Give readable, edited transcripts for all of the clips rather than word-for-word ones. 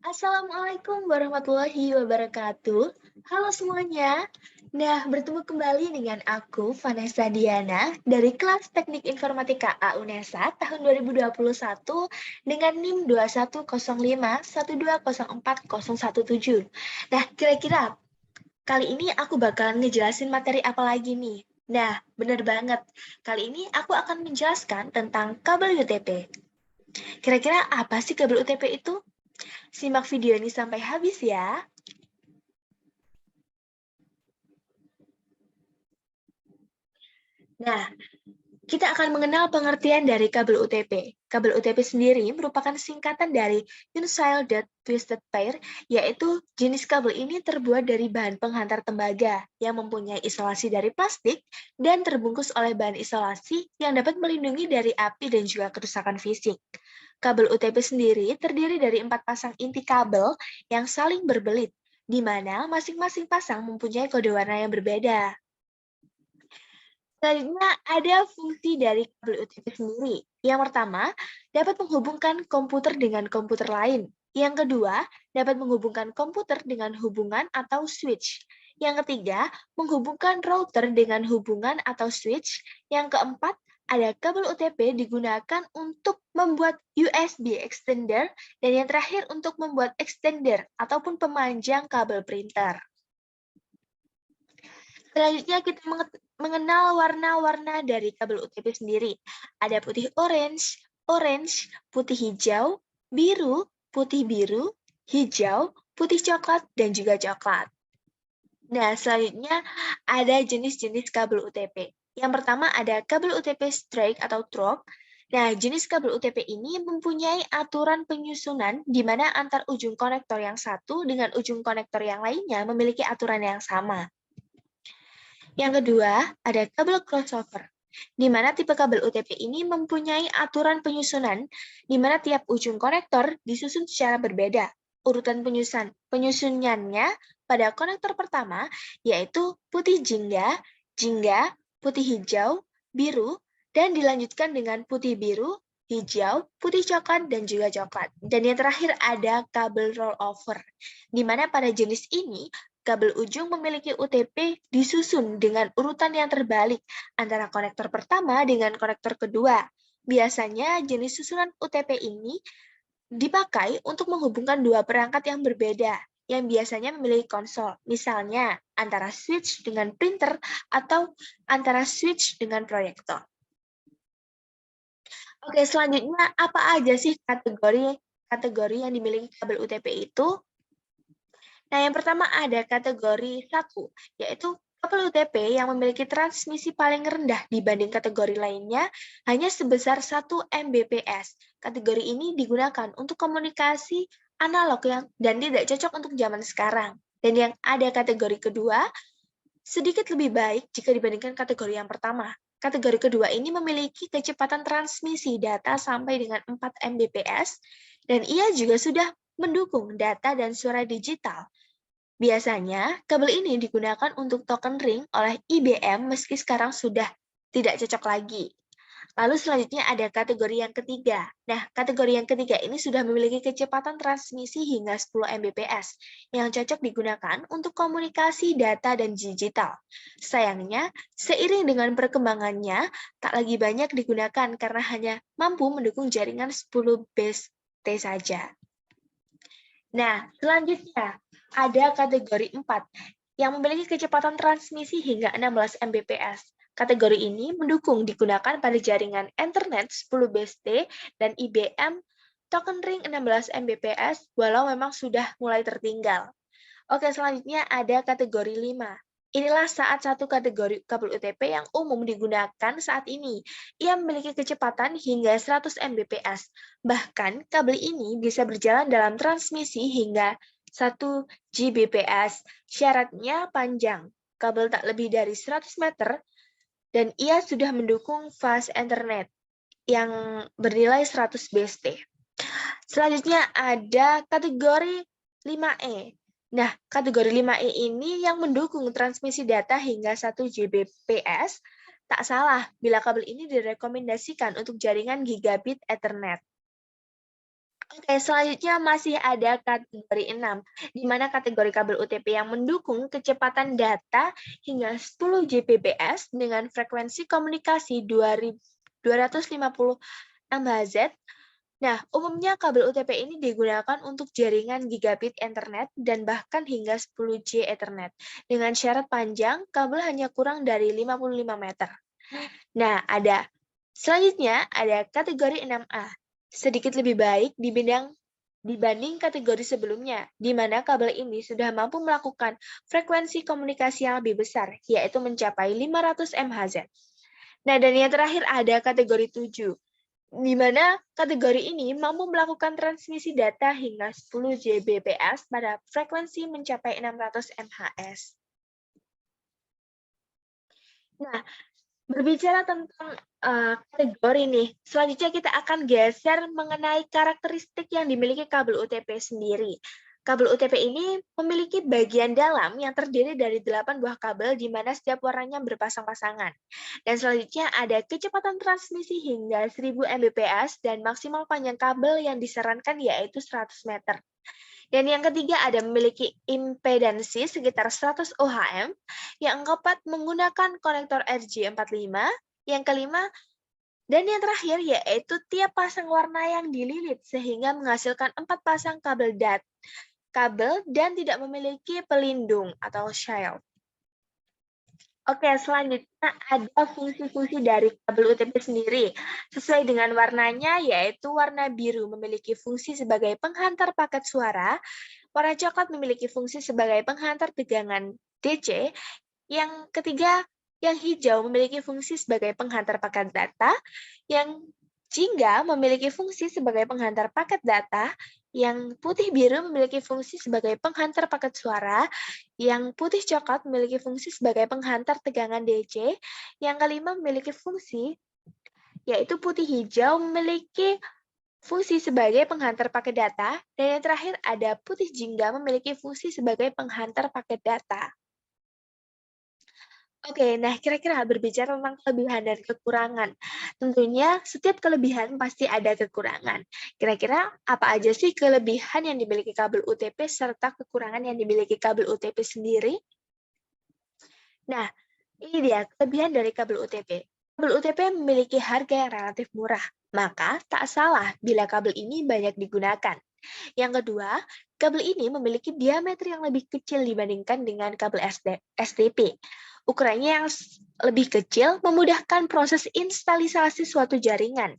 Assalamualaikum warahmatullahi wabarakatuh. Halo semuanya. Nah, bertemu kembali dengan aku, Vanessa Diana, dari kelas Teknik Informatika A UNESA tahun 2021 dengan NIM 2105120417. Nah, kira-kira kali ini aku bakalan ngejelasin materi apa lagi nih? Nah, bener banget. Kali ini aku akan menjelaskan tentang kabel UTP. Kira-kira apa sih kabel UTP itu? Simak video ini sampai habis ya. Nah, kita akan mengenal pengertian dari kabel UTP. Kabel UTP sendiri merupakan singkatan dari Unsile Dot Twisted Pair, yaitu jenis kabel ini terbuat dari bahan penghantar tembaga yang mempunyai isolasi dari plastik dan terbungkus oleh bahan isolasi yang dapat melindungi dari api dan juga kerusakan fisik. Kabel UTP sendiri terdiri dari 4 pasang inti kabel yang saling berbelit, di mana masing-masing pasang mempunyai kode warna yang berbeda. Selanjutnya ada fungsi dari kabel UTP sendiri. Yang pertama, dapat menghubungkan komputer dengan komputer lain. Yang kedua, dapat menghubungkan komputer dengan hubungan atau switch. Yang ketiga, menghubungkan router dengan hubungan atau switch. Yang keempat, ada kabel UTP digunakan untuk membuat USB extender. Dan yang terakhir, untuk membuat extender ataupun pemanjang kabel printer. Selanjutnya kita mengenal warna-warna dari kabel UTP sendiri. Ada putih orange, putih hijau, biru, putih biru, hijau, putih coklat, dan juga coklat. Nah, selanjutnya ada jenis-jenis kabel UTP. Yang pertama ada kabel UTP straight atau trok. Nah, jenis kabel UTP ini mempunyai aturan penyusunan di mana antar ujung konektor yang satu dengan ujung konektor yang lainnya memiliki aturan yang sama. Yang kedua, ada kabel crossover, di mana tipe kabel UTP ini mempunyai aturan penyusunan, di mana tiap ujung konektor disusun secara berbeda. Urutan penyusunannya pada konektor pertama, yaitu putih jingga, putih hijau, biru, dan dilanjutkan dengan putih biru, hijau, putih coklat, dan juga coklat. Dan yang terakhir ada kabel rollover, di mana pada jenis ini kabel ujung memiliki UTP disusun dengan urutan yang terbalik antara konektor pertama dengan konektor kedua. Biasanya jenis susunan UTP ini dipakai untuk menghubungkan dua perangkat yang berbeda yang biasanya memiliki konsol, misalnya antara switch dengan printer atau antara switch dengan proyektor. Oke, selanjutnya apa aja sih kategori yang dimiliki kabel UTP itu? Nah, yang pertama ada kategori 1, yaitu kabel UTP yang memiliki transmisi paling rendah dibanding kategori lainnya hanya sebesar 1 Mbps. Kategori ini digunakan untuk komunikasi analog dan tidak cocok untuk zaman sekarang. Dan yang ada kategori kedua, sedikit lebih baik jika dibandingkan kategori yang pertama. Kategori kedua ini memiliki kecepatan transmisi data sampai dengan 4 Mbps, dan ia juga sudah mendukung data dan suara digital. Biasanya, kabel ini digunakan untuk token ring oleh IBM meski sekarang sudah tidak cocok lagi. Lalu selanjutnya ada kategori yang ketiga. Nah, kategori yang ketiga ini sudah memiliki kecepatan transmisi hingga 10 Mbps yang cocok digunakan untuk komunikasi data dan digital. Sayangnya, seiring dengan perkembangannya, tak lagi banyak digunakan karena hanya mampu mendukung jaringan 10 base T saja. Nah, selanjutnya ada kategori 4 yang memiliki kecepatan transmisi hingga 16 Mbps. Kategori ini mendukung digunakan pada jaringan Ethernet 10 BSD dan IBM token ring 16 Mbps walau memang sudah mulai tertinggal. Oke, selanjutnya ada kategori 5. Inilah saat satu kategori kabel UTP yang umum digunakan saat ini. Ia memiliki kecepatan hingga 100 Mbps. Bahkan, kabel ini bisa berjalan dalam transmisi hingga 1 Gbps. Syaratnya panjang, kabel tak lebih dari 100 meter, dan ia sudah mendukung fast Ethernet yang bernilai 100 BST. Selanjutnya ada kategori 5E. Nah, kategori 5E ini yang mendukung transmisi data hingga 1 Gbps, tak salah bila kabel ini direkomendasikan untuk jaringan gigabit Ethernet. Oke, selanjutnya masih ada kategori 6, di mana kategori kabel UTP yang mendukung kecepatan data hingga 10 Gbps dengan frekuensi komunikasi 250 MHz. Nah, umumnya kabel UTP ini digunakan untuk jaringan gigabit Ethernet dan bahkan hingga 10G Ethernet. Dengan syarat panjang, kabel hanya kurang dari 55 meter. Nah, selanjutnya ada kategori 6A, sedikit lebih baik dibanding kategori sebelumnya, di mana kabel ini sudah mampu melakukan frekuensi komunikasi yang lebih besar, yaitu mencapai 500 MHz. Nah, dan yang terakhir ada kategori 7, di mana kategori ini mampu melakukan transmisi data hingga 10 Gbps pada frekuensi mencapai 600 MHz. Nah, berbicara tentang kategori nih, selanjutnya kita akan geser mengenai karakteristik yang dimiliki kabel UTP sendiri. Kabel UTP ini memiliki bagian dalam yang terdiri dari 8 buah kabel di mana setiap warnanya berpasang-pasangan. Dan selanjutnya ada kecepatan transmisi hingga 1000 Mbps dan maksimal panjang kabel yang disarankan yaitu 100 meter. Dan yang ketiga ada memiliki impedansi sekitar 100 ohm. Yang keempat menggunakan konektor RJ45. Yang kelima dan yang terakhir yaitu tiap pasang warna yang dililit sehingga menghasilkan 4 pasang kabel dan tidak memiliki pelindung atau shield. Oke, selanjutnya ada fungsi-fungsi dari kabel UTP sendiri. Sesuai dengan warnanya, yaitu warna biru memiliki fungsi sebagai penghantar paket suara, warna coklat memiliki fungsi sebagai penghantar tegangan DC, yang ketiga, yang hijau memiliki fungsi sebagai penghantar paket data, yang jingga memiliki fungsi sebagai penghantar paket data, yang putih biru memiliki fungsi sebagai penghantar paket suara, yang putih coklat memiliki fungsi sebagai penghantar tegangan DC, yang kelima memiliki fungsi, yaitu putih hijau memiliki fungsi sebagai penghantar paket data, dan yang terakhir ada putih jingga memiliki fungsi sebagai penghantar paket data. Oke, nah kira-kira berbicara tentang kelebihan dan kekurangan. Tentunya setiap kelebihan pasti ada kekurangan. Kira-kira apa aja sih kelebihan yang dimiliki kabel UTP serta kekurangan yang dimiliki kabel UTP sendiri? Nah, ini dia kelebihan dari kabel UTP. Kabel UTP memiliki harga yang relatif murah, maka tak salah bila kabel ini banyak digunakan. Yang kedua, kabel ini memiliki diameter yang lebih kecil dibandingkan dengan kabel SDP. Ukurannya yang lebih kecil memudahkan proses instalisasi suatu jaringan.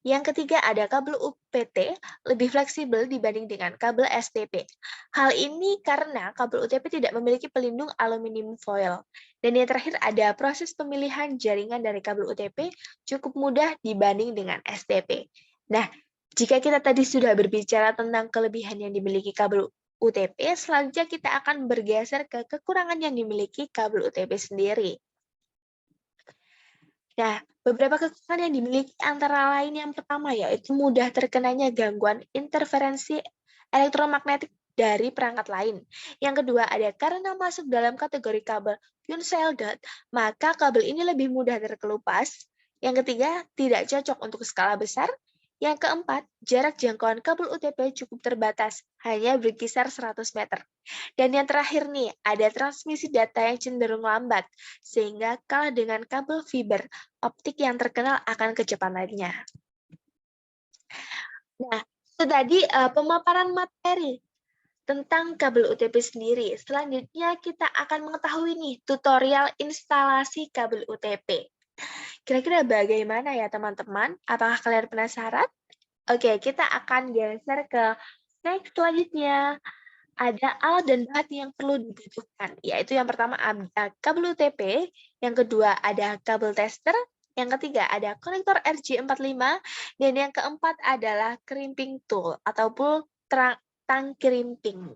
Yang ketiga ada kabel UPT lebih fleksibel dibanding dengan kabel SDP. Hal ini karena kabel UTP tidak memiliki pelindung aluminium foil. Dan yang terakhir ada proses pemilihan jaringan dari kabel UTP cukup mudah dibanding dengan SDP. Nah, jika kita tadi sudah berbicara tentang kelebihan yang dimiliki kabel UTP, selanjutnya kita akan bergeser ke kekurangan yang dimiliki kabel UTP sendiri. Nah, beberapa kekurangan yang dimiliki antara lain yang pertama yaitu mudah terkenanya gangguan interferensi elektromagnetik dari perangkat lain. Yang kedua ada karena masuk dalam kategori kabel unshielded, maka kabel ini lebih mudah terkelupas. Yang ketiga, tidak cocok untuk skala besar. Yang keempat, jarak jangkauan kabel UTP cukup terbatas, hanya berkisar 100 meter. Dan yang terakhir nih, ada transmisi data yang cenderung lambat, sehingga kalah dengan kabel fiber optik yang terkenal akan kecepatannya. Nah, itu tadi pemaparan materi tentang kabel UTP sendiri. Selanjutnya kita akan mengetahui nih tutorial instalasi kabel UTP. Kira-kira bagaimana ya teman-teman? Apakah kalian penasaran? Oke, kita akan geser ke next selanjutnya. Ada alat dan bahan yang perlu dibutuhkan, yaitu yang pertama ada kabel UTP, yang kedua ada kabel tester, yang ketiga ada konektor RJ45, dan yang keempat adalah crimping tool ataupun tang crimping.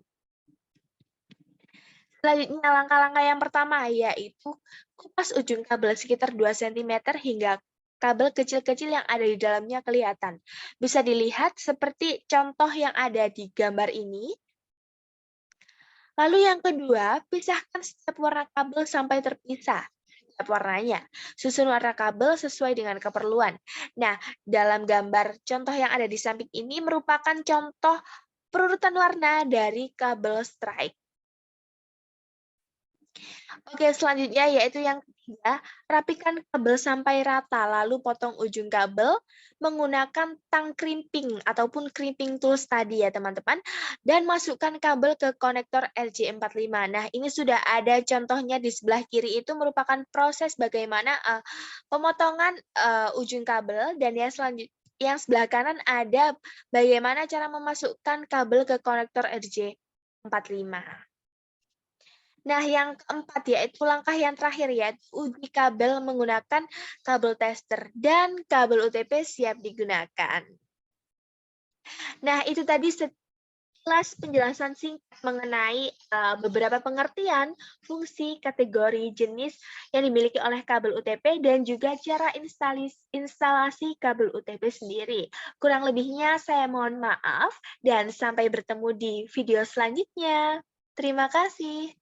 Selanjutnya langkah-langkah yang pertama yaitu kupas ujung kabel sekitar 2 cm hingga kabel kecil-kecil yang ada di dalamnya kelihatan. Bisa dilihat seperti contoh yang ada di gambar ini. Lalu yang kedua, pisahkan setiap warna kabel sampai terpisah. setiap warnanya. Susun warna kabel sesuai dengan keperluan. Nah, dalam gambar contoh yang ada di samping ini merupakan contoh perurutan warna dari kabel strike. Oke, selanjutnya yaitu yang ketiga, rapikan kabel sampai rata, lalu potong ujung kabel menggunakan tang crimping ataupun crimping tools tadi ya teman-teman, dan masukkan kabel ke konektor RJ45. Nah, ini sudah ada contohnya di sebelah kiri itu merupakan proses bagaimana pemotongan ujung kabel, dan yang sebelah kanan ada bagaimana cara memasukkan kabel ke konektor RJ45. Nah, yang keempat yaitu langkah yang terakhir yaitu uji kabel menggunakan kabel tester dan kabel UTP siap digunakan. Nah, itu tadi sekilas penjelasan singkat mengenai beberapa pengertian, fungsi, kategori, jenis yang dimiliki oleh kabel UTP dan juga cara instalasi kabel UTP sendiri. Kurang lebihnya saya mohon maaf dan sampai bertemu di video selanjutnya. Terima kasih.